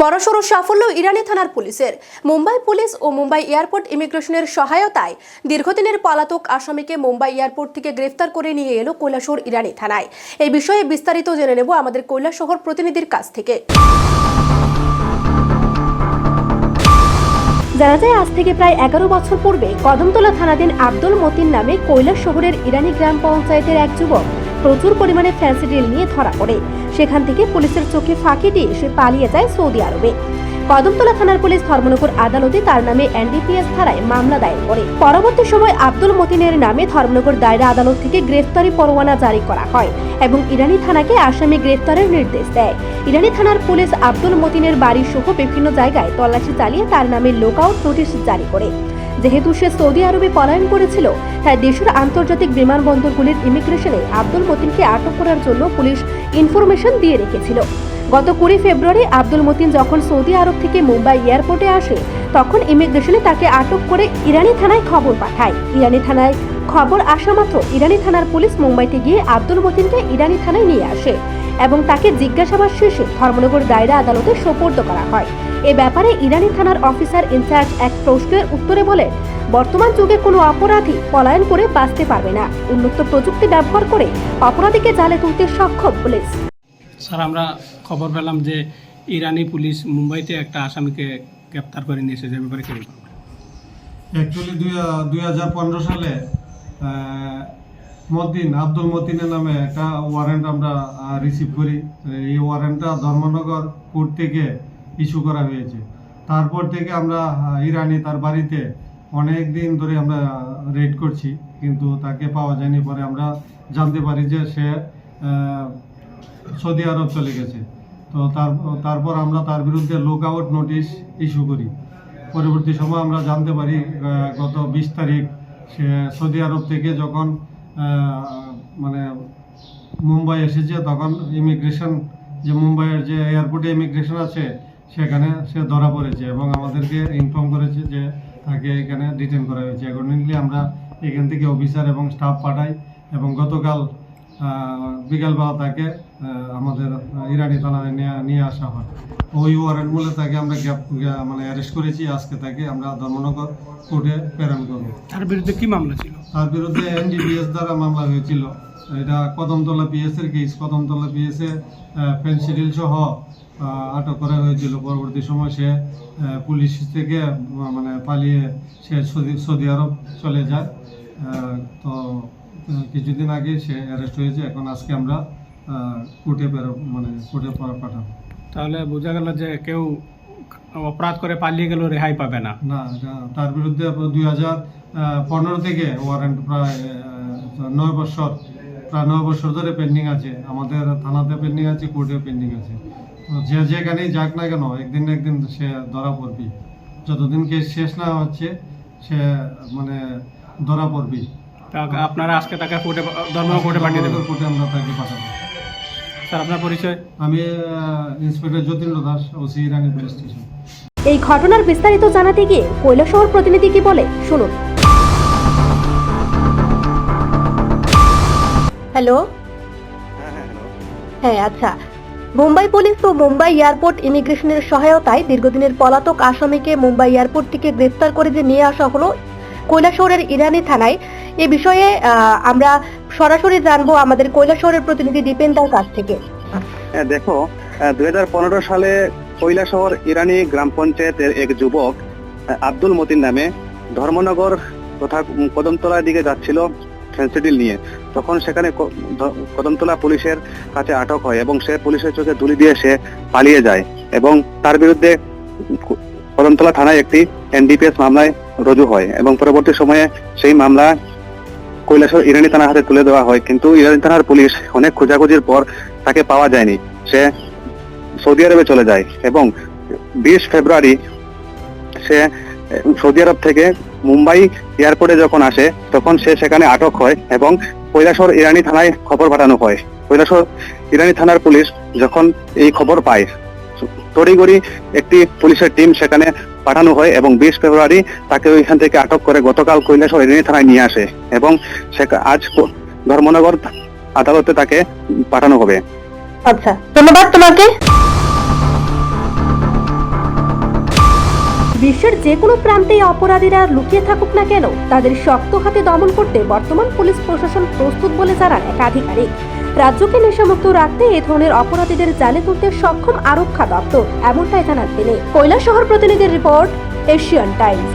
বড়সড় সাফল্য ইরানি থানার পুলিশের। মুম্বাই পুলিশ ও মুম্বাই এয়ারপোর্ট ইমিগ্রেশনের সহায়তায় দীর্ঘদিনের পলাতক আসামিকে মুম্বাই এয়ারপোর্ট থেকে গ্রেফতার করে নিয়ে এলো কৈলাসহর ইরানি থানায়। এই বিষয়ে বিস্তারিত জেনে নেব আমাদের কৈলাসহর প্রতিনিধির কাছ থেকে। জানা যায়, আজ থেকে প্রায় 11 বছর পূর্বে কদমতলা থানাধীন আব্দুল মতিন নামে কৈলাসহরের ইরানি গ্রাম পঞ্চায়েতের এক যুবক প্রচুর পরিমাণে ফ্যান্সিডিল নিয়ে ধরা পড়ে। সেখান থেকে পুলিশের চোখে ফাঁকি দিয়ে সে পালিয়ে যায় সৌদি আরবে। কদমতলা থানার পুলিশ ধর্মনগর আদালতে তার নামে এনডিপিএস ধারায় মামলা দায়ের করে। পরবর্তী সময় আব্দুল মতিনের নামে ধর্মনগর দায়রা আদালত থেকে গ্রেফতারি পরোয়ানা জারি করা হয় এবং ইরানি থানাকে আসামি গ্রেফতারের নির্দেশ দেয়। ইরানি থানার পুলিশ আব্দুল মতিনের বাড়ি সহ বিভিন্ন জায়গায় তল্লাশি চালিয়ে তার নামে লুকআউট নোটিশ জারি করে। যেহেতু সে সৌদি আরবে পলায়ন করেছিল, তাই দেশের আন্তর্জাতিক বিমানবন্দরগুলির ইমিগ্রেশনে আব্দুল মতিনকে আটক করার জন্য পুলিশ ইনফরমেশন দিয়ে রেখেছিল। গত 20 ফেব্রুয়ারি আব্দুল মতিন যখন সৌদি আরব থেকে মুম্বাই এয়ারপোর্টে আসে, তখন ইমিগ্রেশনে তাকে আটক করে ইরানি থানায় খবর পাঠায়। ইরানি থানায় খবর আসা মাত্র ইরানি থানার পুলিশ মুম্বাইতে গিয়ে আব্দুল মতিনকে ইরানি থানায় নিয়ে আসে এবং তাকে জিজ্ঞাসাবাদ শেষে ধর্মনগর দায়রা আদালতে সোপর্দ করা হয়। এ ব্যাপারে ইরানি থানার অফিসার ইনচার্জ এক প্রশ্নের উত্তরে বলেন, বর্তমান যুগে কোনো অপরাধী পলায়ন করে বাঁচতে পারবে না। উন্নত প্রযুক্তি ব্যবহার করে অপরাধীকে জালে তুলতে সক্ষম পুলিশ। স্যার, আমরা খবর পেলাম যে ইরানি পুলিশ মুম্বাইতে একটা আসামিকে গ্রেপ্তার করে নিয়ে এসেছে। ব্যাপারে কি বলবেন? অ্যাকচুয়ালি 2015 সালে আব্দুল মতিনের নামে একটা ওয়ারেন্ট আমরা রিসিভ করি। এই ওয়ারেন্টটা ধর্মনগর কোর্ট থেকে ইস্যু করা হয়েছে। তারপর থেকে আমরা ইরানি তার বাড়িতে অনেক দিন ধরে আমরা রেড করছি, কিন্তু তাকে পাওয়া যায়নি। পরে আমরা জানতে পারি যে সে সৌদি আরব চলে গেছে। তো তারপর আমরা তার বিরুদ্ধে লুকআউট নোটিশ ইস্যু করি। পরবর্তী সময় আমরা জানতে পারি গত 20 তারিখ সে সৌদি আরব থেকে যখন মুম্বাই এসেছে, তখন ইমিগ্রেশন যে মুম্বাইয়ের যে এয়ারপোর্টে ইমিগ্রেশন আছে সেখানে সে ধরা পড়েছে এবং আমাদেরকে ইনফর্ম করেছে যে তাকে এখানে ডিটেন করা হয়েছে। অ্যাকর্ডিংলি আমরা এখান থেকে অফিসার এবং স্টাফ পাঠাই এবং গতকাল বিকালবেলা তাকে আমাদের ইরানি থানায় নিয়ে আসা হয়। ওই ওয়ারেন্ট মূলে তাকে আমরা অ্যারেস্ট করেছি। আজকে তাকে আমরা ধর্মনগর কোর্টে প্রেরণ করব। তার বিরুদ্ধে কি মামলা ছিল? তার বিরুদ্ধে এনডিপিএস দ্বারা মামলা হয়েছিল। এটা কদমতলা পিএস এর কেস। কদমতলা পিএস এ ফেন্সিডিল সহ আটক করা হয়েছিল। পরবর্তী সময় সে পুলিশ থেকে পালিয়ে সে সৌদি আরব চলে যায়। তো কিছুদিন আগে সে অ্যারেস্ট হয়েছে। এখন আজকে আমরা কোর্টে পাঠাবো। তাহলে বোঝা গেল যে কেউ অপরাধ করে পালিয়ে গেল রেহাই পাবে না। না, তার বিরুদ্ধে 2015 থেকে ওয়ারেন্ট প্রায় 9 বছর ধরে পেন্ডিং আছে। আমাদের থানাতে পেন্ডিং আছে, কোর্টে পেন্ডিং আছে। তো যেখানেই যাক না কেন, একদিন না একদিন সে ধরা পড়বি। যতদিন কেস শেষ না হচ্ছে সে ধরা পড়বি। আপনারা আজকে তাকে ধর্মনগর কোর্টে পাঠিয়ে দেবেন? কোর্টে আমরা তাকে পাঠাবো। স্যার, আপনার পরিচয়? আমি ইন্সপেক্টর যতীন্দ্র দাস, ওসি ইরানি পুলিশ স্টেশন। এই ঘটনার বিস্তারিত জানাতে গিয়ে কৈলাসহর প্রতিনিধি কি বলে শুনুন। হ্যালো। হ্যাঁ, আচ্ছা। মুম্বাই পুলিশ ও মুম্বাই এয়ারপোর্ট ইমিগ্রেশনের সহায়তায় দীর্ঘদিনের পলাতক আসামিকে মুম্বাই এয়ারপোর্ট থেকে গ্রেফতার করে যে নিয়ে আসা হলো কৈলাসহরের ইরানি থানায়। এ বিষয়ে আমরা সরাসরি জানবো আমাদের কৈলাসহরের প্রতিনিধি দীপেন্দার কাছ থেকে। দেখো, 2015 সালে কৈলাসহর ইরানি গ্রাম পঞ্চায়েতের এক যুবক আব্দুল মতিন নামে ধর্মনগর তথা কদমতলার দিকে যাচ্ছিল ফেন্সিডিল নিয়ে। তখন সেখানে কদমতলা পুলিশের কাছে আটক হয় এবং সে পুলিশের চোখে ধুলি দিয়ে সে পালিয়ে যায় এবং তার বিরুদ্ধে কদমতলা থানায় একটি এনডিপিএস মামলায় রুজু হয় এবং পরবর্তী সময়ে সেই মামলা কৈলাসহর ইরানি থানার হাতে তুলে দেওয়া হয়। কিন্তু ইরানি থানার পুলিশ অনেক খোঁজাখুঁজির পর তাকে পাওয়া যায়নি। সে সৌদি আরবে চলে যায় এবং 20 ফেব্রুয়ারি সে সৌদি আরব থেকে মুম্বাই এয়ারপোর্টে যখন আসে, তখন সে সেখানে আটক হয় এবং কৈলাসহর ইরানি থানায় খবর পাঠানো হয়। কৈলাসহর ইরানি থানার পুলিশ যখন এই খবর পায়, তড়িঘড়ি একটি পুলিশের টিম সেখানে পাঠানো হয় এবং 20 ফেব্রুয়ারি তাকে ওইখান থেকে আটক করে গতকাল কৈলাসহর ইরানি থানায় নিয়ে আসে এবং আজ ধর্মনগর আদালতে তাকে পাঠানো হবে। আচ্ছা, ধন্যবাদ তোমাকে। বিশ্বের যে কোনো প্রান্তেই অপরাধীরা লুকিয়ে থাকুক না কেন, তাদের শক্ত হাতে দমন করতে বর্তমান পুলিশ প্রশাসন প্রস্তুত বলে জানান এক আধিকারিক। রাজ্যকে নেশামুক্ত রাখতে এ ধরনের অপরাধীদের জালে তুলতে সক্ষম আরক্ষা দপ্তর, এমনটাই জানান তিনি। কৈলাসহর প্রতিনিধির রিপোর্ট, এশিয়ান টাইমস।